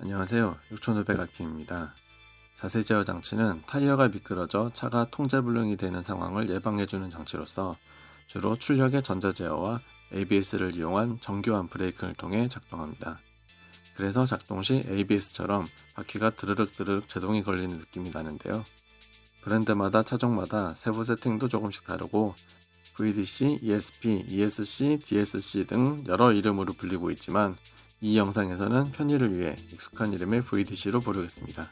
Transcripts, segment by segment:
안녕하세요. 6500RPM입니다. 자세 제어 장치는 타이어가 미끄러져 차가 통제불능이 되는 상황을 예방해주는 장치로서 주로 출력의 전자 제어와 ABS를 이용한 정교한 브레이킹을 통해 작동합니다. 그래서 작동 시 ABS처럼 바퀴가 드르륵 제동이 걸리는 느낌이 나는데요. 브랜드마다 차종마다 세부 세팅도 조금씩 다르고 VDC, ESP, ESC, DSC 등 여러 이름으로 불리고 있지만 이 영상에서는 편의를 위해 익숙한 이름의 VDC로 부르겠습니다.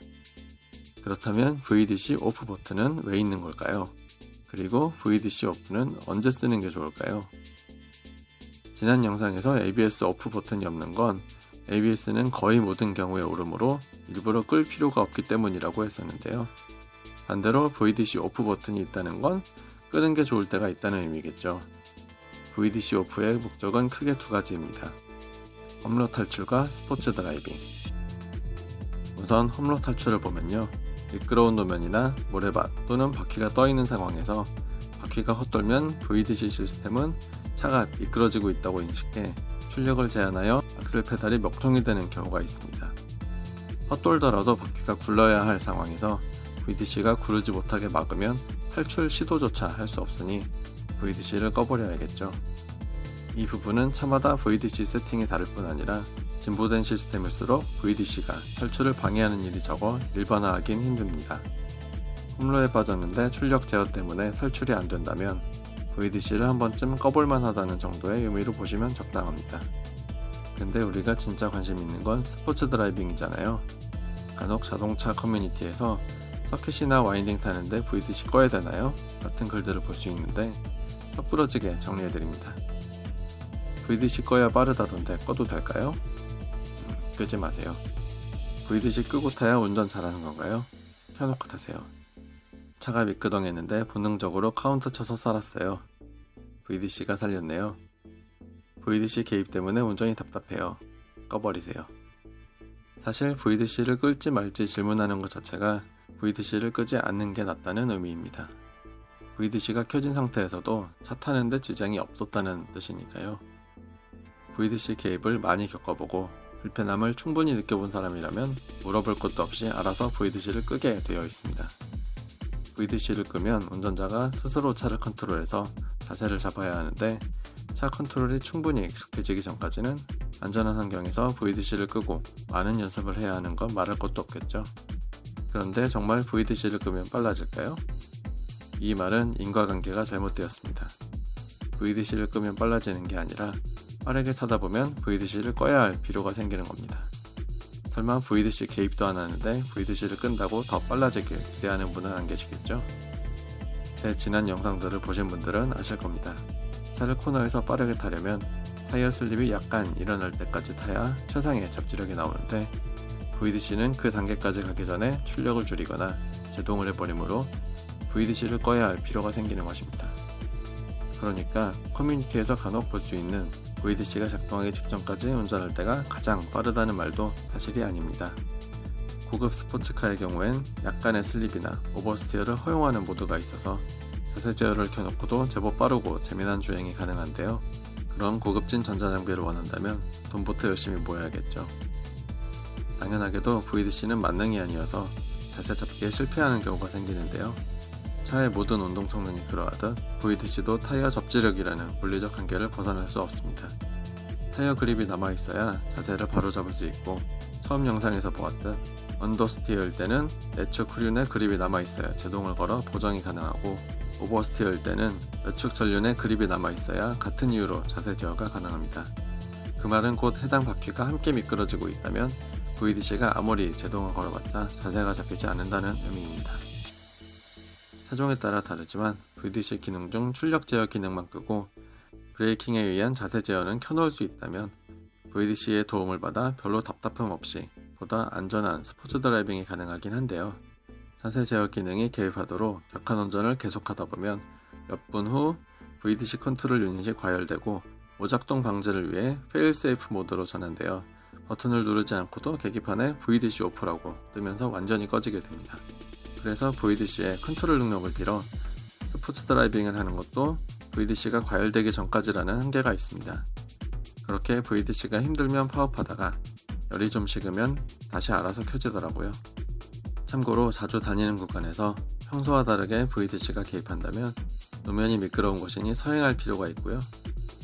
그렇다면 VDC 오프 버튼은 왜 있는 걸까요? 그리고 VDC 오프는 언제 쓰는 게 좋을까요? 지난 영상에서 ABS 오프 버튼이 없는 건 ABS는 거의 모든 경우에 오르므로 일부러 끌 필요가 없기 때문이라고 했었는데요. 반대로 VDC 오프 버튼이 있다는 건 끄는 게 좋을 때가 있다는 의미겠죠. VDC 오프의 목적은 크게 두 가지입니다. 험로 탈출과 스포츠 드라이빙. 우선 험로 탈출을 보면요. 미끄러운路面이나 모래밭 또는 바퀴가 떠있는 상황에서 바퀴가 헛돌면 VDC 시스템은 차가 미끄러지고 있다고 인식해 출력을 제한하여 악셀 페달이 먹통이 되는 경우가 있습니다. 헛돌더라도 바퀴가 굴러야 할 상황에서 VDC가 구르지 못하게 막으면 탈출 시도조차 할 수 없으니 VDC를 꺼버려야겠죠. 이 부분은 차마다 VDC 세팅이 다를 뿐 아니라 진보된 시스템일수록 VDC가 탈출을 방해하는 일이 적어 일반화하긴 힘듭니다. 홈로에 빠졌는데 출력 제어 때문에 탈출이 안 된다면 VDC를 한 번쯤 꺼볼만 하다는 정도의 의미로 보시면 적당합니다. 근데 우리가 진짜 관심 있는 건 스포츠 드라이빙이잖아요. 간혹 자동차 커뮤니티에서 서킷이나 와인딩 타는데 VDC 꺼야 되나요? 같은 글들을 볼 수 있는데 섣부러지게 정리해드립니다. VDC 꺼야 빠르다던데 꺼도 될까요? 끄지 마세요. VDC 끄고 타야 운전 잘하는 건가요? 켜놓고 타세요. 차가 미끄덩했는데 본능적으로 카운트 쳐서 살았어요. VDC가 살렸네요. VDC 개입 때문에 운전이 답답해요. 꺼버리세요. 사실 VDC를 끌지 말지 질문하는 것 자체가 VDC를 끄지 않는 게 낫다는 의미입니다. VDC가 켜진 상태에서도 차 타는데 지장이 없었다는 뜻이니까요. VDC 개입을 많이 겪어보고 불편함을 충분히 느껴본 사람이라면 물어볼 것도 없이 알아서 VDC를 끄게 되어 있습니다. VDC를 끄면 운전자가 스스로 차를 컨트롤해서 자세를 잡아야 하는데 차 컨트롤이 충분히 익숙해지기 전까지는 안전한 환경에서 VDC를 끄고 많은 연습을 해야 하는 건 말할 것도 없겠죠. 그런데 정말 VDC를 끄면 빨라질까요? 이 말은 인과관계가 잘못되었습니다. VDC를 끄면 빨라지는 게 아니라 빠르게 타다 보면 VDC를 꺼야 할 필요가 생기는 겁니다. 설마 VDC 개입도 안 하는데 VDC를 끈다고 더 빨라지길 기대하는 분은 안 계시겠죠? 제 지난 영상들을 보신 분들은 아실 겁니다. 차를 코너에서 빠르게 타려면 타이어 슬립이 약간 일어날 때까지 타야 최상의 잡지력이 나오는데 VDC는 그 단계까지 가기 전에 출력을 줄이거나 제동을 해버리므로 VDC를 꺼야 할 필요가 생기는 것입니다. 그러니까 커뮤니티에서 간혹 볼 수 있는 VDC가 작동하기 직전까지 운전할 때가 가장 빠르다는 말도 사실이 아닙니다. 고급 스포츠카의 경우엔 약간의 슬립이나 오버스티어를 허용하는 모드가 있어서 자세 제어를 켜놓고도 제법 빠르고 재미난 주행이 가능한데요. 그런 고급진 전자장비를 원한다면 돈부터 열심히 모아야겠죠. 당연하게도 VDC는 만능이 아니어서 자세 잡기에 실패하는 경우가 생기는데요. 차의 모든 운동 성능이 그러하듯 VDC도 타이어 접지력이라는 물리적 한계를 벗어날 수 없습니다. 타이어 그립이 남아있어야 자세를 바로 잡을 수 있고 처음 영상에서 보았듯 언더스티어일 때는 내측 후륜에 그립이 남아있어야 제동을 걸어 보정이 가능하고 오버스티어일 때는 외측 전륜에 그립이 남아있어야 같은 이유로 자세 제어가 가능합니다. 그 말은 곧 해당 바퀴가 함께 미끄러지고 있다면 VDC가 아무리 제동을 걸어봤자 자세가 잡히지 않는다는 의미입니다. 차종에 따라 다르지만 VDC 기능 중 출력 제어 기능만 끄고 브레이킹에 의한 자세 제어는 켜놓을 수 있다면 VDC의 도움을 받아 별로 답답함 없이 보다 안전한 스포츠 드라이빙이 가능하긴 한데요. 자세 제어 기능이 개입하도록 격한 운전을 계속하다 보면 몇 분 후 VDC 컨트롤 유닛이 과열되고 오작동 방지를 위해 페일세이프 모드로 전환되어 버튼을 누르지 않고도 계기판에 VDC 오프라고 뜨면서 완전히 꺼지게 됩니다. 그래서 VDC의 컨트롤 능력을 빌어 스포츠 드라이빙을 하는 것도 VDC가 과열되기 전까지라는 한계가 있습니다. 그렇게 VDC가 힘들면 파업하다가 열이 좀 식으면 다시 알아서 켜지더라고요. 참고로 자주 다니는 구간에서 평소와 다르게 VDC가 개입한다면 노면이 미끄러운 곳이니 서행할 필요가 있고요.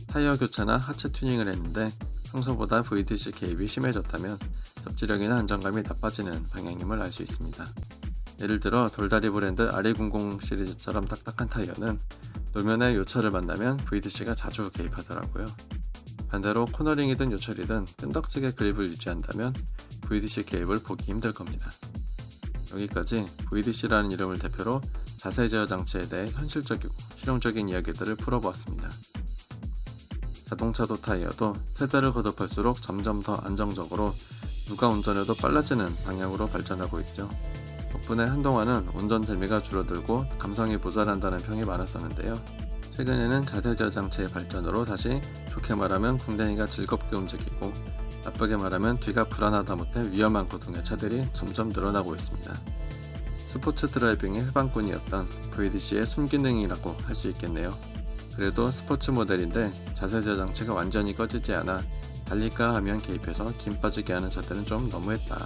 타이어 교체나 하체 튜닝을 했는데 평소보다 VDC 개입이 심해졌다면 접지력이나 안정감이 나빠지는 방향임을 알 수 있습니다. 예를 들어 돌다리 브랜드 RE00 시리즈처럼 딱딱한 타이어는 노면에 요철을 만나면 VDC가 자주 개입하더라고요. 반대로 코너링이든 요철이든 끈덕지게 그립을 유지한다면 VDC 개입을 보기 힘들 겁니다. 여기까지 VDC라는 이름을 대표로 자세 제어 장치에 대해 현실적이고 실용적인 이야기들을 풀어보았습니다. 자동차도 타이어도 세대를 거듭할수록 점점 더 안정적으로 누가 운전해도 빨라지는 방향으로 발전하고 있죠. 덕분에 한동안은 운전 재미가 줄어들고 감성이 모자란다는 평이 많았었는데요. 최근에는 자세 제어 장치의 발전으로 다시 좋게 말하면 궁뎅이가 즐겁게 움직이고 나쁘게 말하면 뒤가 불안하다 못해 위험한 고통의 차들이 점점 늘어나고 있습니다. 스포츠 드라이빙의 해방꾼이었던 VDC의 순기능이라고 할 수 있겠네요. 그래도 스포츠 모델인데 자세 제어 장치가 완전히 꺼지지 않아 달릴까 하면 개입해서 김 빠지게 하는 차들은 좀 너무했다.